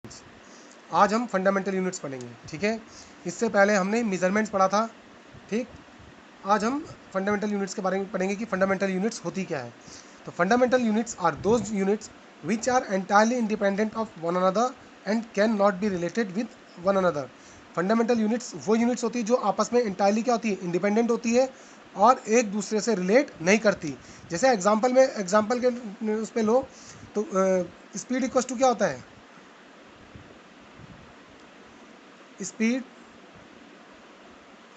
आज हम fundamental units पढ़ेंगे, ठीक है। इससे पहले हमने मेजरमेंट्स पढ़ा था, ठीक। आज हम फंडामेंटल यूनिट्स के बारे में पढ़ेंगे कि फंडामेंटल यूनिट्स होती क्या है। तो fundamental units are those units which are entirely independent of one another and can not be related with one another. Fundamental units वो यूनिट्स होती है जो आपस में एंटायरली क्या होती है, इंडिपेंडेंट होती है और एक दूसरे से रिलेट नहीं करती। जैसे एग्जाम्पल के उस पर लो तो स्पीड इक्वस टू क्या होता है, speed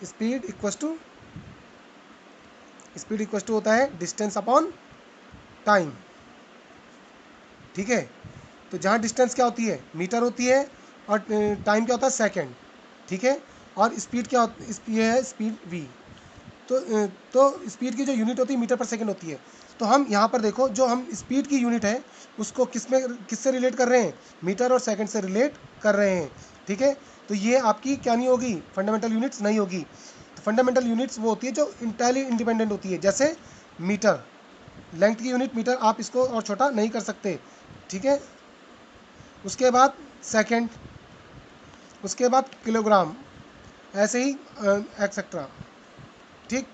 speed equals to speed equals to होता है डिस्टेंस अपॉन टाइम, ठीक है। तो जहाँ डिस्टेंस क्या होती है, मीटर होती है, और टाइम क्या होता है, सेकंड, ठीक है। और स्पीड क्या ये है स्पीड वी। तो स्पीड की जो यूनिट होती है मीटर पर सेकंड होती है। तो हम यहाँ पर देखो, जो हम स्पीड की यूनिट है उसको किससे रिलेट कर रहे हैं, मीटर और सेकंड से रिलेट कर रहे हैं, ठीक है। तो ये आपकी क्या नहीं होगी, फंडामेंटल यूनिट्स नहीं होगी। तो फंडामेंटल यूनिट्स वो होती है जो इंटायरली इंडिपेंडेंट होती है। जैसे मीटर, लेंथ की यूनिट मीटर, आप इसको और छोटा नहीं कर सकते, ठीक है। उसके बाद सेकंड, उसके बाद किलोग्राम, ऐसे ही एक्सेट्रा, ठीक।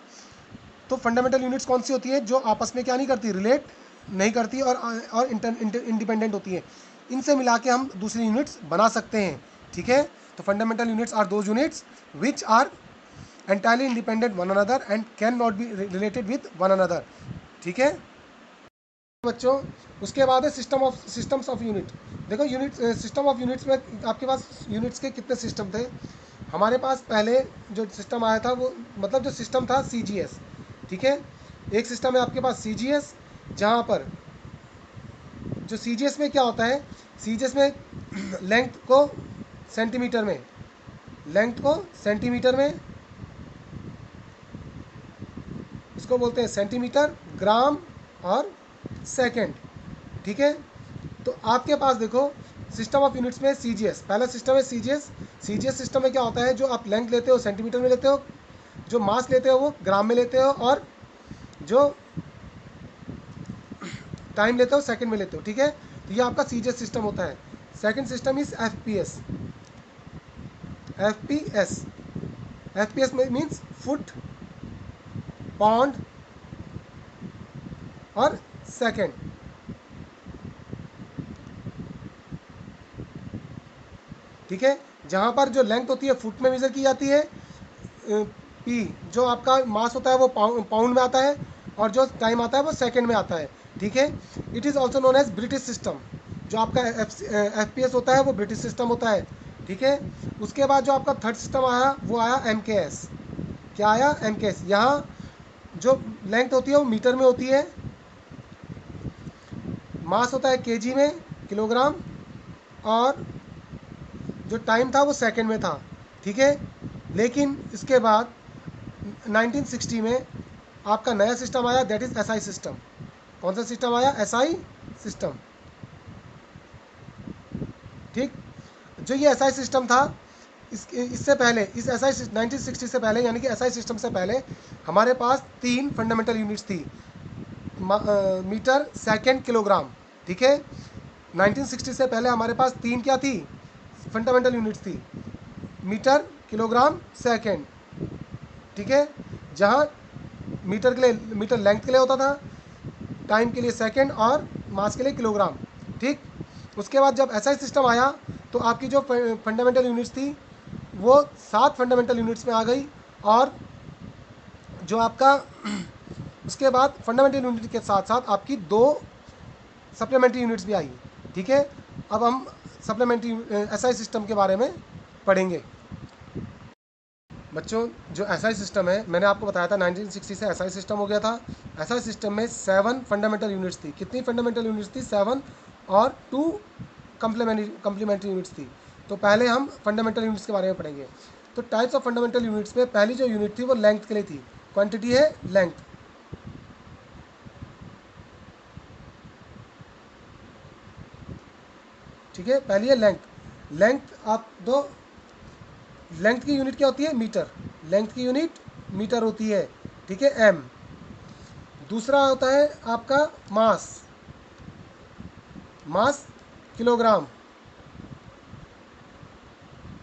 तो फंडामेंटल यूनिट्स कौन सी होती है, जो आपस में क्या नहीं करती, रिलेट नहीं करती और इंडिपेंडेंट होती है। इनसे मिला के हम दूसरी यूनिट्स बना सकते हैं, ठीक है। तो fundamental units are those units which are entirely independent one another and can not be related with one another, ठीक है बच्चों। उसके बाद है सिस्टम्स ऑफ यूनिट। देखो यूनिट सिस्टम ऑफ यूनिट्स में आपके पास यूनिट्स के कितने सिस्टम थे। हमारे पास पहले जो सिस्टम आया था वो मतलब जो सिस्टम था CGS, ठीक है। एक सिस्टम है आपके पास CGS, जहाँ पर जो CGS में क्या होता है, CGS में लेंथ को सेंटीमीटर में, लेंथ को सेंटीमीटर में, इसको बोलते हैं सेंटीमीटर, ग्राम और सेकंड, ठीक है। तो आपके पास देखो सिस्टम ऑफ यूनिट्स में CGS पहला सिस्टम है। CGS सिस्टम में क्या होता है, जो आप लेंथ लेते हो सेंटीमीटर में लेते हो, जो मास लेते हो वो ग्राम में लेते हो, और जो टाइम लेते हो सेकंड में लेते हो, ठीक है। तो ये आपका CGS सिस्टम होता है। Second system is FPS। FPS FPS में मीन्स फुट, पाउंड और सेकंड, ठीक है। जहाँ पर जो लेंथ होती है फुट में मेजर की जाती है, P जो आपका मास होता है वो पाउंड में आता है, और जो टाइम आता है वो सेकंड में आता है, ठीक है। It is also known as British system. जो आपका FPS होता है वो ब्रिटिश सिस्टम होता है, ठीक है। उसके बाद जो आपका थर्ड सिस्टम आया वो आया MKS। क्या आया, MKS। यहाँ जो लेंथ होती है वो मीटर में होती है, मास होता है केजी में, किलोग्राम, और जो टाइम था वो सेकंड में था, ठीक है। लेकिन इसके बाद 1960 में आपका नया सिस्टम आया, दैट इज SI सिस्टम। कौन सा सिस्टम आया, SI सिस्टम, ठीक। जो ये SI सिस्टम था, इससे पहले इस SI 1960 से पहले, यानी कि SI सिस्टम से पहले हमारे पास तीन फंडामेंटल यूनिट्स थी, मीटर, सेकंड, किलोग्राम, ठीक है। 1960 से पहले हमारे पास तीन क्या थी, फंडामेंटल यूनिट्स थी, मीटर, किलोग्राम, सेकंड, ठीक है। जहाँ मीटर के लिए, मीटर लेंथ के लिए होता था, टाइम के लिए सेकंड, और मास के लिए किलोग्राम, ठीक। उसके बाद जब SI सिस्टम आया तो आपकी जो फंडामेंटल यूनिट्स थी वो 7 फंडामेंटल यूनिट्स में आ गई, और जो आपका उसके बाद फंडामेंटल यूनिट के साथ साथ आपकी दो सप्लीमेंट्री यूनिट्स भी आई, ठीक है। अब हम सप्लीमेंट्री SI सिस्टम के बारे में पढ़ेंगे बच्चों। जो SI सिस्टम है, मैंने आपको बताया था 1960 से SI सिस्टम हो गया था। SI सिस्टम में 7 फंडामेंटल यूनिट्स थी। कितनी फंडामेंटल यूनिट्स थी, 7, और 2 कम्प्लीमेंट्री यूनिट्स थी। तो पहले हम फंडामेंटल यूनिट्स के बारे में पढ़ेंगे। तो टाइप्स ऑफ फंडामेंटल यूनिट्स में पहली जो यूनिट थी वो लेंथ के लिए थी। क्वांटिटी है लेंथ, ठीक है। पहली है लेंथ। लेंथ आप दो, लेंथ की यूनिट क्या होती है, मीटर। लेंथ की यूनिट मीटर होती है, ठीक है, M। दूसरा होता है आपका मास, मास किलोग्राम,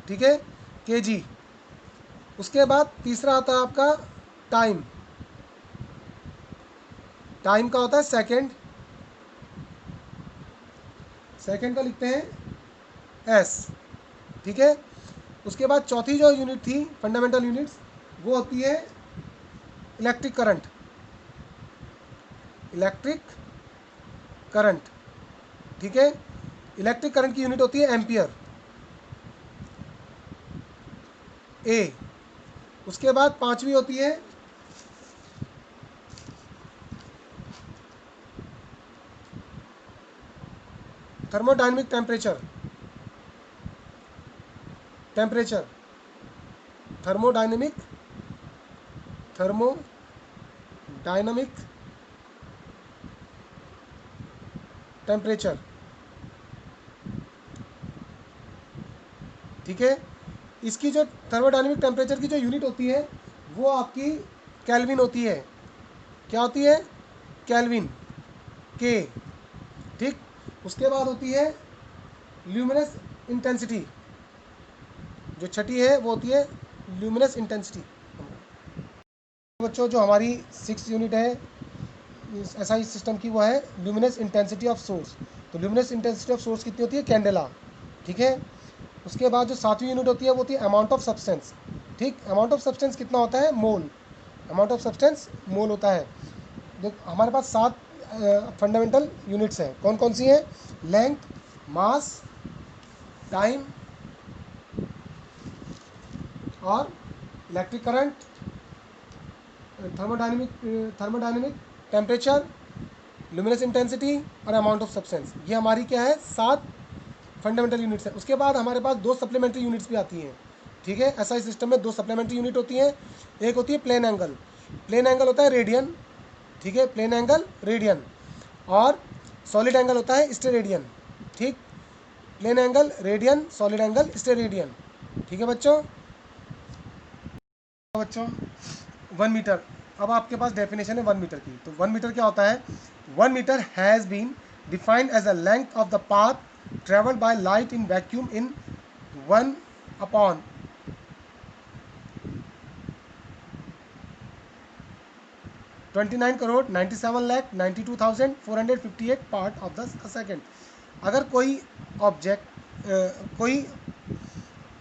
ठीक है, kg। उसके बाद तीसरा आता है आपका टाइम, टाइम का होता है सेकंड, सेकंड का लिखते हैं s, ठीक है। उसके बाद चौथी जो यूनिट थी फंडामेंटल यूनिट्स, वो होती है इलेक्ट्रिक करंट, इलेक्ट्रिक करंट, ठीक है। इलेक्ट्रिक करंट की यूनिट होती है एम्पियर, ए। उसके बाद पांचवी होती है thermodynamic temperature, temperature, thermodynamic, thermodynamic temperature, ठीक है। इसकी जो थर्मोडायनेमिक टेम्परेचर की जो यूनिट होती है वो आपकी केल्विन होती है। क्या होती है? केल्विन, के, ठीक। उसके बाद होती है ल्यूमिनस इंटेंसिटी, जो छठी है वो होती है ल्यूमिनस इंटेंसिटी। बच्चों जो हमारी 6 यूनिट है एसआई सिस्टम की, वो है ल्यूमिनस इंटेंसिटी ऑफ सोर्स। तो ल्यूमिनस इंटेंसिटी ऑफ सोर्स कितनी होती है? कैंडेला, ठीक है। उसके बाद जो 7वीं यूनिट होती है वो होती है अमाउंट ऑफ सब्सटेंस, ठीक। अमाउंट ऑफ सब्सटेंस कितना होता है? मोल, अमाउंट ऑफ सब्सटेंस मोल होता है। देखो हमारे पास 7 फंडामेंटल यूनिट्स हैं। कौन कौन सी हैं? लेंथ, मास, टाइम और electric current, thermodynamic temperature, luminous intensity और अमाउंट ऑफ सब्सटेंस। ये हमारी क्या है? 7 फंडामेंटल यूनिट्स है। उसके बाद हमारे पास 2 सप्लीमेंट्री यूनिट्स भी आती हैं, ठीक है। एसआई सिस्टम में 2 सप्लीमेंट्री यूनिट होती हैं। एक होती है प्लेन एंगल, प्लेन एंगल होता है रेडियन, ठीक है, प्लेन एंगल रेडियन। और सॉलिड एंगल होता है स्टेरेडियन, ठीक। Plane angle radian, solid angle steradian, ठीक है बच्चों। 1 मीटर, अब आपके पास डेफिनेशन है 1 मीटर की। तो 1 मीटर क्या होता है? 1 metre has been defined as a length of the path travelled by light in vacuum in 1 upon 29,97,92,458 part of the second. अगर कोई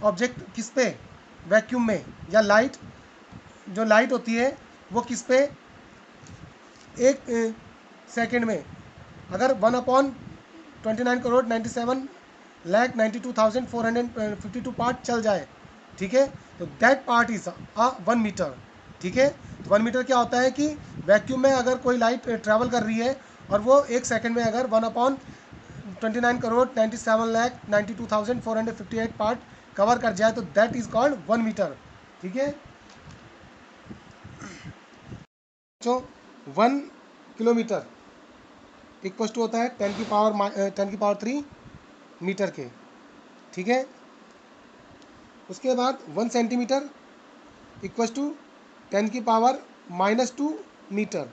ऑब्जेक्ट किस पे? वैक्यूम में, या लाइट, जो लाइट होती है वो किस पे? 1 सेकेंड में अगर 1/29,97,92,452 पार्ट चल जाए, ठीक है, तो दैट पार्ट इज 1 मीटर, ठीक है। तो 1 मीटर क्या होता है कि वैक्यूम में अगर कोई लाइट ट्रैवल कर रही है और वो 1 सेकेंड में अगर 1/29,97,92,458 पार्ट कवर कर जाए तो दैट इज कॉल्ड 1 मीटर, ठीक है। तो 1 किलोमीटर इक्वल टू होता है 10 की पावर 3 मीटर के, ठीक है। उसके बाद 1 सेंटीमीटर इक्वल टू 10 की power -2 metre.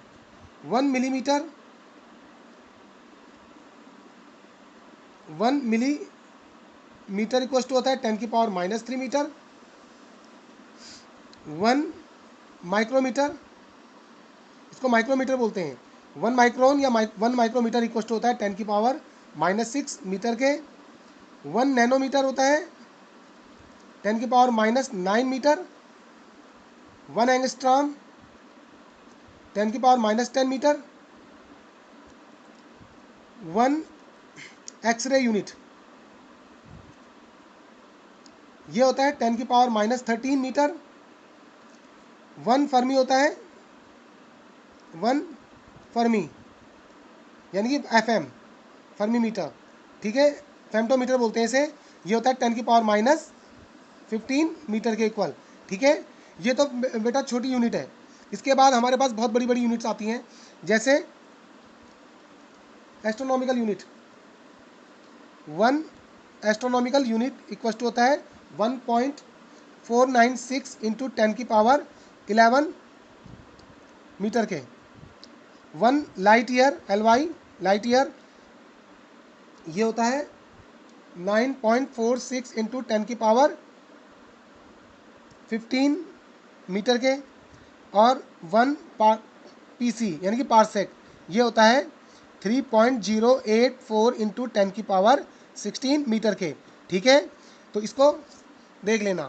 1 millimetre, 1 millimetre equal to होता है 10 की पावर-3 मीटर। 1 माइक्रोमीटर, इसको माइक्रोमीटर बोलते हैं। 1 माइक्रोन या 1 माइक्रोमीटर इक्वल टू होता है 10 की पावर-6 मीटर के। 1 नैनोमीटर होता है 10 की पावर-9 मीटर। 1 एंगस्ट्रॉम 10 की पावर-10 मीटर। 1 एक्सरे यूनिट ये होता है 10 की पावर-13 मीटर। 1 फर्मी होता है 1 फर्मी, यानी कि FM, फर्मी मीटर, ठीक है। फेम्टोमीटर बोलते हैं इसे। ये होता है 10 की पावर-15 मीटर के इक्वल, ठीक है। ये तो बेटा छोटी यूनिट है। इसके बाद हमारे पास बहुत बड़ी बड़ी यूनिट्स आती हैं, जैसे astronomical unit. 1 astronomical unit equal to होता है 1.496 इंटू 10 की पावर-11 मीटर के। 1 light year, LY, light year, ये होता है 9.46 इंटू 10 की पावर 15 मीटर के, और 1 पीसी यानी कि पारसेक ये होता है 3.084 इंटू 10⁻16 मीटर के। ठीक है, तो इसको देख लेना।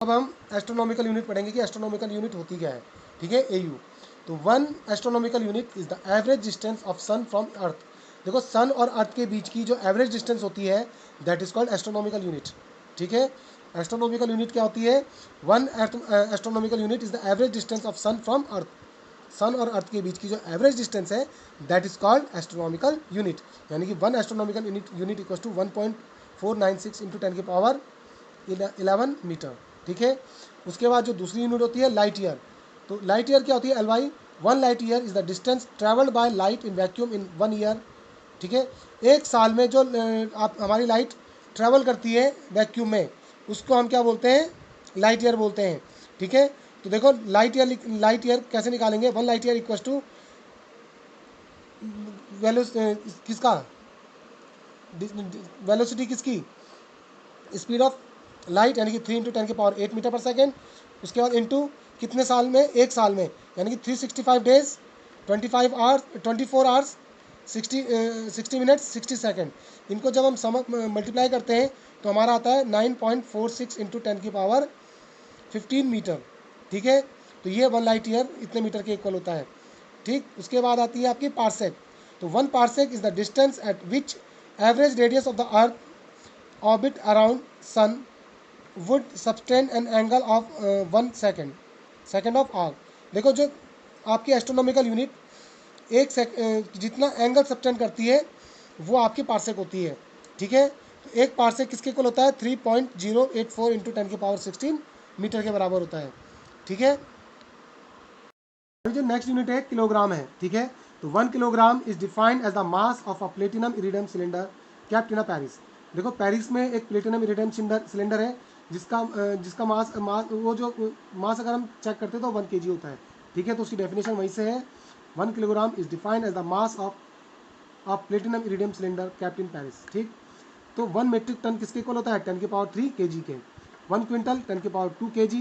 अब हम एस्ट्रोनॉमिकल यूनिट पढ़ेंगे कि एस्ट्रोनॉमिकल यूनिट होती क्या है। ठीक है, एयू। तो 1 astronomical unit is the average distance of sun from earth. देखो, सन और अर्थ के बीच की जो एवरेज डिस्टेंस होती है that is called astronomical unit. ठीक है, एस्ट्रोनॉमिकल यूनिट क्या होती है? 1 astronomical unit is the average distance of sun from earth. Sun और अर्थ के बीच की जो एवरेज डिस्टेंस है that is called astronomical unit. यानी कि 1 astronomical unit equal to 1.496 into 10⁻11 metre. ठीक है, उसके बाद जो दूसरी यूनिट होती है लाइट ईयर। तो लाइट ईयर क्या होती है? एलवाई। 1 light year is the distance travelled by light in vacuum in 1 year. ठीक है, एक साल में जो आप हमारी लाइट ट्रैवल करती है वैक्यूम में, उसको हम क्या बोलते हैं? लाइट ईयर बोलते हैं। ठीक है, तो देखो लाइट ईयर कैसे निकालेंगे? 1 लाइट ईयर इक्वल्स टू किसका वेलोसिटी, किसकी? स्पीड ऑफ लाइट यानी कि 3 इंटू 10⁸ मीटर पर सेकेंड। उसके बाद इंटू कितने साल में? एक साल में, यानी कि 365 डेज 24 आवर्स 60 मिनट्स 60 सेकेंड। इनको जब हम मल्टीप्लाई करते हैं तो हमारा आता है 9.46 इंटू 10⁻15 मीटर। ठीक है, तो ये 1 लाइट ईयर इतने मीटर के इक्वल होता है। ठीक, उसके बाद आती है आपकी पारसेक। तो 1 parsec is the distance at which average radius of the earth orbit around sun would सब्सटेन an angle of 1 second of arc. देखो, जो आपकी एस्ट्रोनॉमिकल यूनिट जितना एंगल सब्सटेन करती है वो आपकी पारसेक होती है। ठीक है, तो एक पारसेक किसके इक्वल होता है? 3.084 इंटू 10⁻16 मीटर के बराबर होता है। ठीक है, जो नेक्स्ट यूनिट है किलोग्राम है। ठीक है, तो 1 kilogram is defined as the mass of a platinum iridium cylinder kept in a Paris. देखो, पेरिस में एक प्लेटिनम इरिडियम सिलेंडर है जिसका मास वो जो मास अगर हम चेक करते हैं तो 1 kg होता है। ठीक है, तो उसकी डेफिनेशन वहीं से है। 1 kilogram is defined as the mass of platinum iridium cylinder kept in Paris. ठीक, तो 1 मीट्रिक टन किसके इक्वल होता है? 10⁻3 kg के। 1 क्विंटल 10⁻2 kg,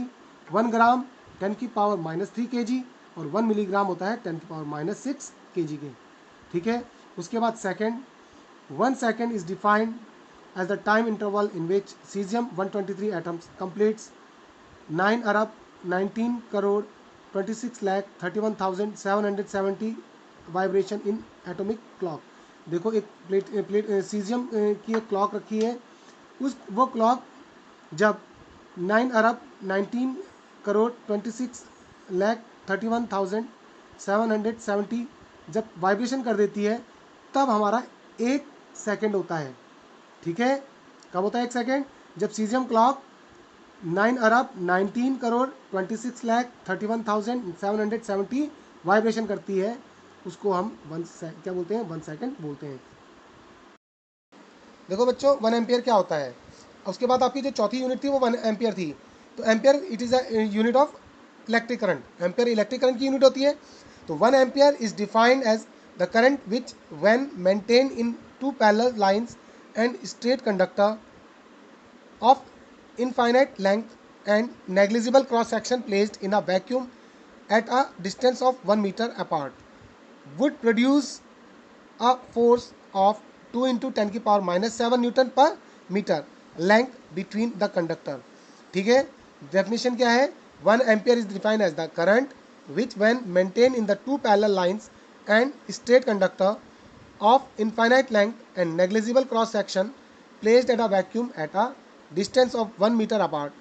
1 ग्राम 10⁻³ kg, और 1 मिलीग्राम होता है 10⁻6 kg के। ठीक है, उसके बाद second. 1 second is defined as the time interval in which cesium-123 atoms completes 9 Arab 19 crore 26 lakh 31,770 vibration in atomic clock. देखो, एक सीजियम की एक क्लॉक रखी है, वो क्लॉक जब 9 अरब 19 करोड़ 26 लाख 31,770 जब वाइब्रेशन कर देती है तब हमारा 1 सेकेंड होता है। ठीक है, कब होता है 1 सेकेंड? जब सीजियम क्लॉक 9 अरब 19 करोड़ 26 लाख 31,770 वाइब्रेशन करती है, उसको हम क्या बोलते हैं? 1 सेकेंड बोलते हैं। देखो बच्चों, 1 एम्पियर क्या होता है? उसके बाद आपकी जो चौथी यूनिट थी वो 1 एम्पियर थी। तो ampere it is a unit of electric current. Ampere electric current की यूनिट होती है। तो 1 ampere is defined as the current which when maintain in 2 parallel lines and straight conductor of infinite length and negligible cross section placed in a vacuum at a distance of 1 meter apart would produce a force of 2 into 10⁻⁻7 Newton per meter length between the conductor। ठीक है, definition क्या है? 1 ampere is defined as the current which when maintained in the 2 parallel lines and straight conductor of infinite length and negligible cross section placed at a vacuum at a distance of 1 meter apart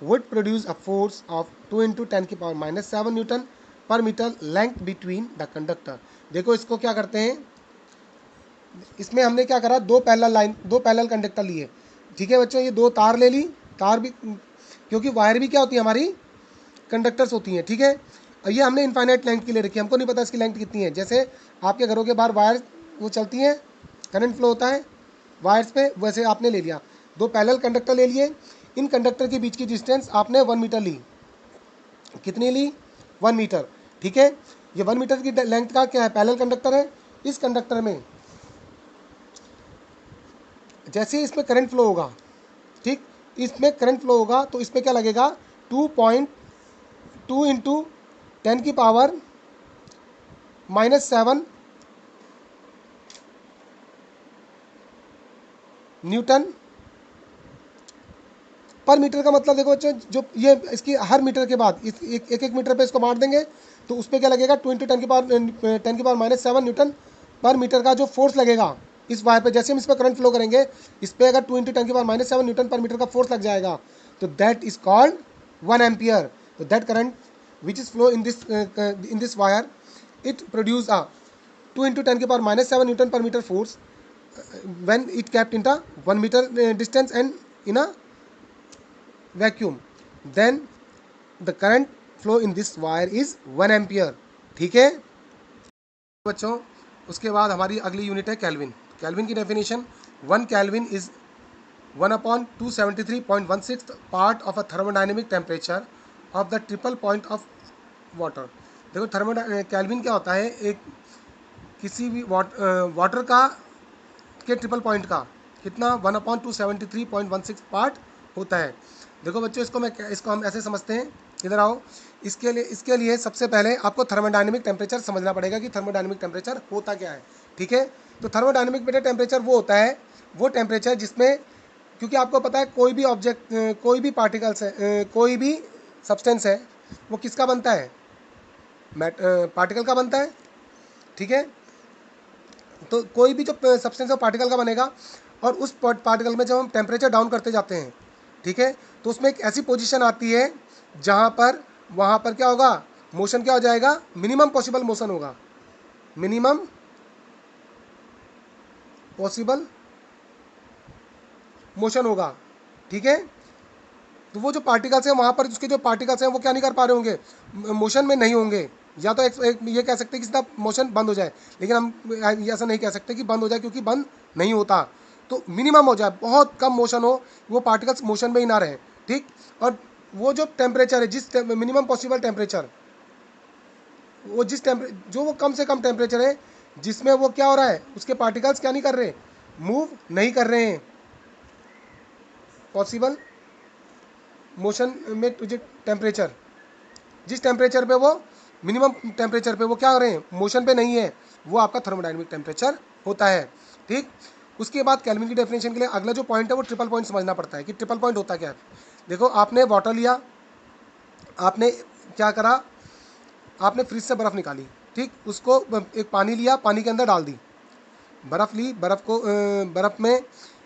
would produce a force of 2 into 10⁻⁻7 Newton per meter length between the conductor। देखो, इसको क्या करते हैं? इसमें हमने क्या करा? 2 parallel conductor लिए। ठीक है बच्चों, ये 2 तार ले ली। तार भी, क्योंकि वायर भी क्या होती है हमारी? कंडक्टर्स होती हैं। ठीक है, और ये हमने इनफाइनाइट लेंथ के लिए रखी है, हमको नहीं पता इसकी लेंथ कितनी है। जैसे आपके घरों के बाहर वायर वो चलती हैं, करंट फ्लो होता है वायर्स पे, वैसे आपने ले लिया 2 पैरेलल कंडक्टर ले लिए। इन कंडक्टर के बीच की डिस्टेंस आपने 1 मीटर ली। कितनी ली? 1 मीटर। ठीक है, ये 1 मीटर की लेंथ का क्या है? पैरेलल कंडक्टर है। इस कंडक्टर में जैसे ही इसमें करंट फ्लो होगा, ठीक, इसमें करंट फ्लो होगा तो इसमें क्या लगेगा 2.2 इंटू 10⁻⁻7 न्यूटन पर मीटर का मतलब देखो बच्चों, जो ये इसकी हर मीटर के बाद एक एक मीटर पे इसको बांट देंगे तो उस पर क्या लगेगा 2 इंटू 10⁻⁻7 न्यूटन पर मीटर का जो फोर्स लगेगा इस वायर पे। जैसे हम इस पर करंट फ्लो करेंगे, इस पर अगर 2 इंटू 10⁻⁻7 न्यूटन पर मीटर का फोर्स लग जाएगा तो दैट इज कॉल्ड 1 एम्पियर। तो that current which is flow in this wire, it produce a 2 into 10⁻⁻7 newton per metre force when it kept in the 1 meter distance and in a vacuum, then the current flow in this wire is 1 ampere। ठीक है बच्चों, उसके बाद हमारी अगली unit है kelvin. Kelvin की definition, 1 kelvin is 1/273.16 part of a thermodynamic temperature of the triple point of water. देखो केल्विन क्या होता है, एक किसी भी वाटर का के ट्रिपल पॉइंट का कितना 1/273.16 पार्ट होता है। देखो बच्चों, इसको हम ऐसे समझते हैं, इधर आओ। इसके लिए सबसे पहले आपको थर्मोडायनेमिक टेम्परेचर समझना पड़ेगा कि थर्मोडायनेमिक टेम्परेचर होता क्या है। ठीक है, तो थर्मोडायनेमिक बेटा टेम्परेचर वो होता है, वो टेम्परेचर जिसमें, क्योंकि आपको पता है कोई भी ऑब्जेक्ट, कोई भी पार्टिकल्स है, कोई भी सब्सटेंस है, वो किसका बनता है, पार्टिकल का बनता है। ठीक है, तो कोई भी जो सब्सटेंस है पार्टिकल का बनेगा, और उस पार्टिकल में जब हम टेम्परेचर डाउन करते जाते हैं, ठीक है, तो उसमें एक ऐसी पोजीशन आती है जहाँ पर वहाँ पर क्या होगा, मोशन क्या हो जाएगा, मिनिमम पॉसिबल मोशन होगा, मिनिमम पॉसिबल मोशन होगा। ठीक है, तो वो जो पार्टिकल्स हैं वहाँ पर उसके जो पार्टिकल्स हैं वो क्या नहीं कर पा रहे होंगे, मोशन में नहीं होंगे। या तो एक ये कह सकते हैं कि सीधा मोशन बंद हो जाए, लेकिन हम ऐसा नहीं कह सकते कि बंद हो जाए, क्योंकि बंद नहीं होता। तो मिनिमम हो जाए, बहुत कम मोशन हो, वो पार्टिकल्स मोशन में ही ना रहे। ठीक, और वो जो टेम्परेचर है, जिस मिनिमम पॉसिबल टेम्परेचर, वो जो वो कम से कम टेम्परेचर है जिसमें वो क्या हो रहा है, उसके पार्टिकल्स क्या नहीं कर रहे, मूव नहीं कर रहे हैं, पॉसिबल मोशन में तुझे टेम्परेचर, जिस टेम्परेचर पे वो मिनिमम टेम्परेचर पे वो क्या हो रहे हैं, मोशन पे नहीं है, वो आपका थर्मोडायनेमिक टेम्परेचर होता है। ठीक, उसके बाद केल्विन की डेफिनेशन के लिए अगला जो पॉइंट है वो ट्रिपल पॉइंट समझना पड़ता है कि ट्रिपल पॉइंट होता क्या है। देखो, आपने वाटर लिया, आपने क्या करा, आपने फ्रिज से बर्फ़ निकाली, ठीक, उसको एक पानी लिया, पानी के अंदर डाल दी, बर्फ़ ली, बर्फ़ में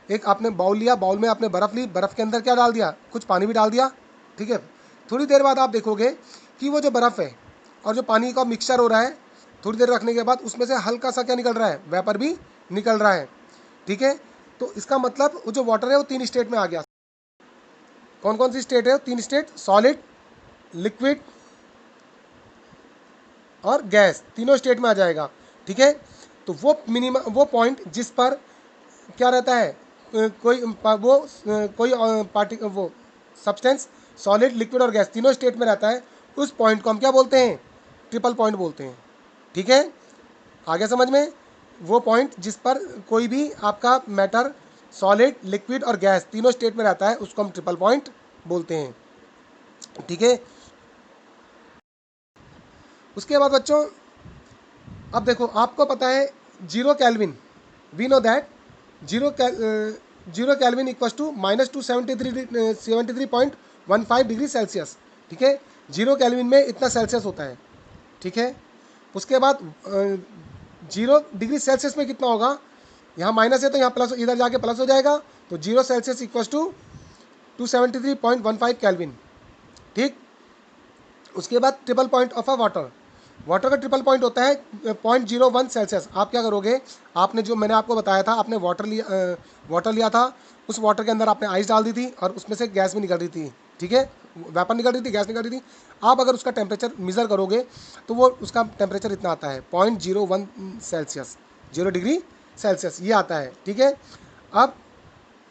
एक आपने बाउल लिया, बाउल में आपने बर्फ़ ली, बर्फ़ के अंदर क्या डाल दिया, कुछ पानी भी डाल दिया। ठीक है, थोड़ी देर बाद आप देखोगे कि वो जो बर्फ़ है और जो पानी का मिक्सचर हो रहा है, थोड़ी देर रखने के बाद उसमें से हल्का सा क्या निकल रहा है, वेपर भी निकल रहा है। ठीक है, तो इसका मतलब वो जो वाटर है वो 3 स्टेट में आ गया। कौन कौन सी स्टेट है, 3 स्टेट, सॉलिड, लिक्विड और गैस, तीनों स्टेट में आ जाएगा। ठीक है, तो वो मिनिमम वो पॉइंट जिस पर क्या रहता है, कोई पार्टी वो सब्सटेंस सॉलिड, लिक्विड और गैस तीनों स्टेट में रहता है, उस पॉइंट को हम क्या बोलते हैं, ट्रिपल पॉइंट बोलते हैं। ठीक है, आगे समझ में, वो पॉइंट जिस पर कोई भी आपका मैटर सॉलिड, लिक्विड और गैस तीनों स्टेट में रहता है, उसको हम ट्रिपल पॉइंट बोलते हैं। ठीक है, उसके बाद बच्चों, अब देखो, आपको पता है 0 kelvin, we know that 0 kelvin equals to -273.15 degree Celsius. ठीक है, 0 केल्विन में इतना सेल्सियस होता है। ठीक है, उसके बाद 0 डिग्री सेल्सियस में कितना होगा, यहाँ माइनस है तो यहाँ प्लस, इधर जाके प्लस हो जाएगा, तो 0 सेल्सियस इक्वल्स टू 273.15 केल्विन। ठीक, उसके बाद triple point of a water, water का ट्रिपल पॉइंट होता है 0.01 सेल्सियस। आप क्या करोगे, आपने जो मैंने आपको बताया था, आपने वाटर लिया था, उस वाटर के अंदर आपने आइस डाल दी थी और उसमें से गैस भी निकल रही थी। ठीक है, वेपर निकल रही थी, गैस निकल रही थी। आप अगर उसका टेम्परेचर मेज़र करोगे तो वो उसका टेम्परेचर इतना आता है 0.01 सेल्सियस, 0 डिग्री सेल्सियस ये आता है। ठीक है, अब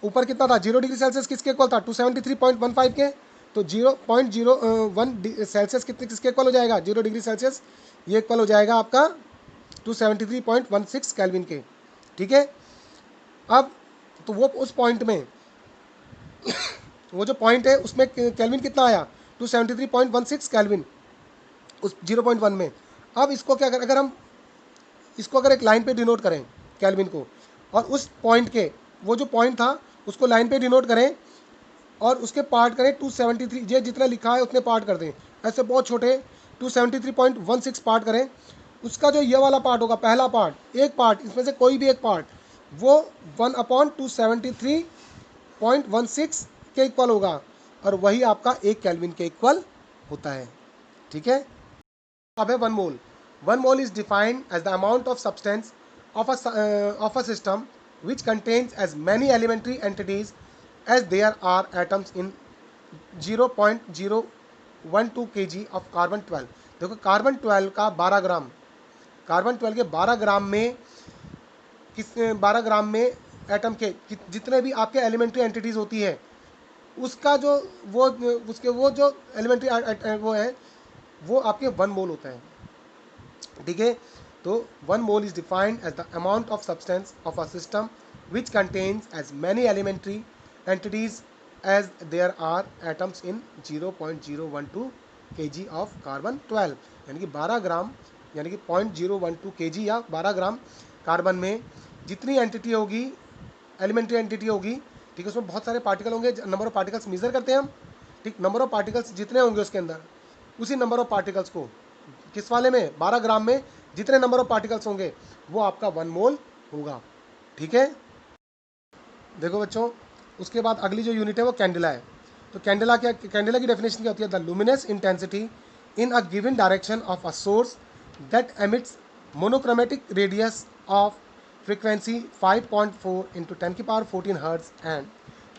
ऊपर कितना था, 0 डिग्री सेल्सियस किसके इक्वल था, 273.15 के, तो 0.01 सेल्सियस किसके इक्वल हो जाएगा, 0 डिग्री सेल्सियस, ये इक्वल हो जाएगा आपका 273.16 केल्विन के। ठीक है, अब तो वो उस पॉइंट में वो जो पॉइंट है उसमें केल्विन कितना आया, 273.16 केल्विन उस 0.1 में। अब इसको क्या अगर हम इसको अगर एक लाइन पे डिनोट करें केल्विन को, और उस पॉइंट के वो जो पॉइंट था उसको लाइन पे डिनोट करें और उसके पार्ट करें 273, ये जितना लिखा है उतने पार्ट कर दें, ऐसे बहुत छोटे 273.16 पार्ट करें। उसका जो ये वाला पार्ट होगा, पहला पार्ट, एक पार्ट, इसमें से कोई भी एक पार्ट, वो 1/273.16 के इक्वल होगा, और वही आपका एक केल्विन के इक्वल होता है। ठीक है। अब है 1 mole. 1 mole is defined as the amount of substance of a system which contains as many elementary entities as there are atoms in 0.012 kg of carbon 12। देखो कार्बन 12 का 12 ग्राम, कार्बन 12 के 12 ग्राम में 12 ग्राम में एटम के जितने भी आपके एलिमेंट्री एंटिटीज होती है, उसका जो वो जो एलिमेंट्री वो है, वो आपके 1 मोल होता है। ठीक है। तो 1 mole is defined as the amount of substance of a system which contains as many elementary entities as there are atoms in 0.012 kg ऑफ कार्बन 12। यानी कि 12 ग्राम, यानी कि 0.012 kg या 12 ग्राम कार्बन में जितनी एंटिटी होगी, एलिमेंट्री एंटिटी होगी, ठीक है, उसमें बहुत सारे पार्टिकल होंगे, नंबर ऑफ पार्टिकल्स मेजर करते हैं हम, ठीक, नंबर ऑफ पार्टिकल्स जितने होंगे उसके अंदर, उसी नंबर ऑफ पार्टिकल्स को किस वाले में, 12 ग्राम में जितने नंबर ऑफ पार्टिकल्स होंगे वो आपका 1 मोल होगा। ठीक है। देखो बच्चों, उसके बाद अगली जो यूनिट है वो कैंडेला है। तो कैंडेला की डेफिनेशन क्या होती है, the luminous intensity in a given direction of a source that emits monochromatic radius of frequency 5.4 into 10 की power 14 hertz and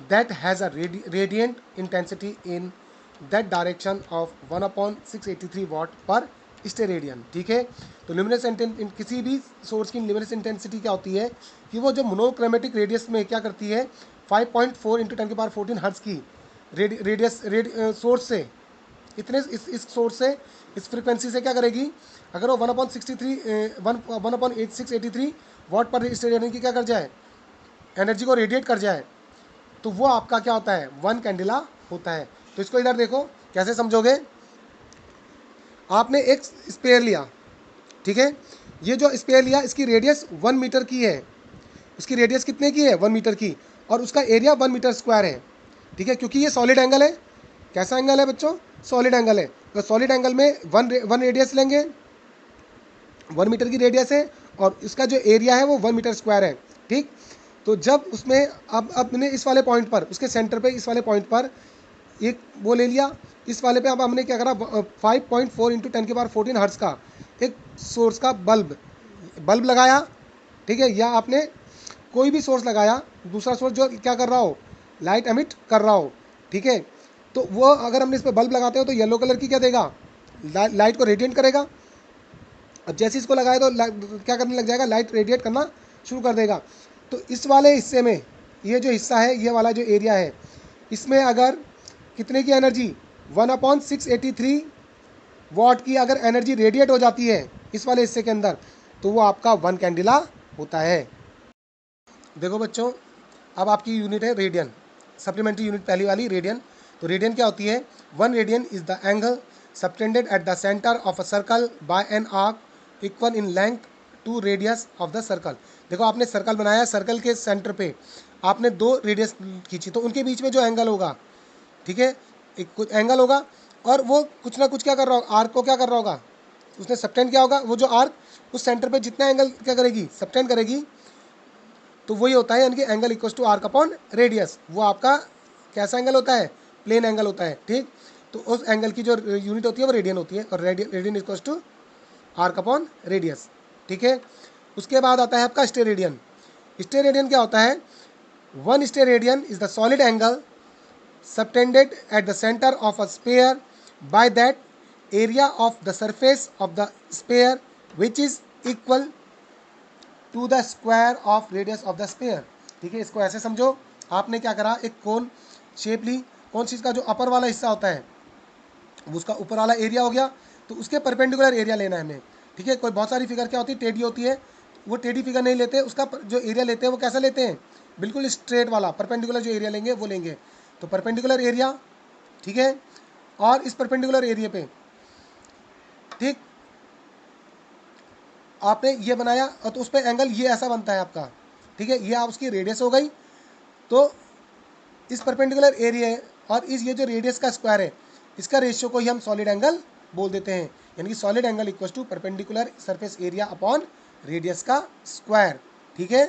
that has a radiant intensity in that direction of 1/683 watt per steradian. ठीक है। तो luminous किसी भी source की luminous intensity क्या होती है कि वो जो मोनोक्रोमेटिक रेडियस में क्या करती है, 5.4 into 10 की पावर 14 हर्ट्ज की रेडियस सोर्स से, इतने इस सोर्स से, इस फ्रिक्वेंसी से क्या करेगी, अगर वो 1/683 वाट पर स्टेरेडियन की क्या कर जाए, एनर्जी को रेडिएट कर जाए, तो वो आपका क्या होता है, 1 कैंडिला होता है। तो इसको इधर देखो कैसे समझोगे। आपने एक स्पेयर लिया, ठीक है, ये जो स्पेयर लिया इसकी रेडियस 1 मीटर की है, इसकी रेडियस कितने की है, 1 मीटर की, और उसका एरिया 1 मीटर स्क्वायर है। ठीक है, क्योंकि ये सॉलिड एंगल है। कैसा एंगल है बच्चों, सॉलिड एंगल है। तो सॉलिड एंगल में वन रेडियस लेंगे, 1 मीटर की रेडियस है, और इसका जो एरिया है वो 1 मीटर स्क्वायर है। ठीक। तो जब उसमें अब मैंने इस वाले पॉइंट पर, उसके सेंटर पे इस वाले पॉइंट पर एक वो ले लिया, इस वाले पे अब हमने क्या करा, 5.4 into 10 की पावर 14 हर्ट्ज का एक सोर्स का बल्ब लगाया। ठीक है, या आपने कोई भी सोर्स लगाया, दूसरा सोर्स जो क्या कर रहा हो, लाइट एमिट कर रहा हो। ठीक है, तो वो अगर हमने इस पर बल्ब लगाते हो तो येलो कलर की क्या देगा, लाइट को रेडिएट करेगा। अब जैसे इसको लगाए तो क्या करने लग जाएगा, लाइट रेडिएट करना शुरू कर देगा। तो इस वाले हिस्से में, ये जो हिस्सा है, ये वाला जो एरिया है, इसमें अगर कितने की एनर्जी, 1/683 वाट की अगर एनर्जी रेडिएट हो जाती है इस वाले हिस्से के अंदर, तो वो आपका 1 कैंडिला होता है। देखो बच्चों, अब आपकी यूनिट है रेडियन, सप्लीमेंट्री यूनिट पहली वाली रेडियन। तो रेडियन क्या होती है, 1 radian is the angle subtended at the centre of a circle by an arc equal in length to radius of the circle. देखो आपने सर्कल बनाया, सर्कल के सेंटर पे आपने 2 रेडियस खींची, तो उनके बीच में जो एंगल होगा, ठीक है, एक कुछ एंगल होगा, और वो कुछ ना कुछ क्या कर रहा होगा, आर्क को क्या कर रहा होगा, उसने सबटेंड किया होगा, वो जो आर्क उस सेंटर पे जितना एंगल क्या करेगी, सबटेंड करेगी, तो वही होता है, यानी कि angle equals to arc upon radius. वो आपका कैसा एंगल होता है, प्लेन एंगल होता है। ठीक। तो उस एंगल की जो यूनिट होती है वो रेडियन होती है, और radian equals to arc upon radius. ठीक है। उसके बाद आता है आपका स्टेरेडियन। स्टेरेडियन क्या होता है, 1 steradian is the solid angle subtended at the center of a sphere by that area of the surface of the sphere which is equal to the square of radius of the sphere। ठीक है, इसको ऐसे समझो, आपने क्या करा, एक cone shape ली, कौन सी, इसका जो अपर वाला हिस्सा होता है वो उसका ऊपर वाला एरिया हो गया, तो उसके परपेंडिकुलर एरिया लेना है हमें। ठीक है, कोई बहुत सारी फिगर क्या होती है, टेढ़ी होती है, वो टेढ़ी फिगर नहीं लेते, उसका जो एरिया लेते हैं वो कैसा लेते हैं, बिल्कुल स्ट्रेट वाला परपेंडिकुलर जो एरिया लेंगे वो लेंगे। तो परपेंडिकुलर एरिया, ठीक है, और इस परपेंडिकुलर एरिया पे, ठीक, आपने ये बनाया और तो उस पर एंगल ये ऐसा बनता है आपका, ठीक है, ये आप उसकी रेडियस हो गई। तो इस परपेंडिकुलर एरिया और इस ये जो रेडियस का स्क्वायर है, इसका रेशियो को ही हम सॉलिड एंगल बोल देते हैं, यानी कि solid angle equal to perpendicular surface area upon radius का स्क्वायर, ठीक है।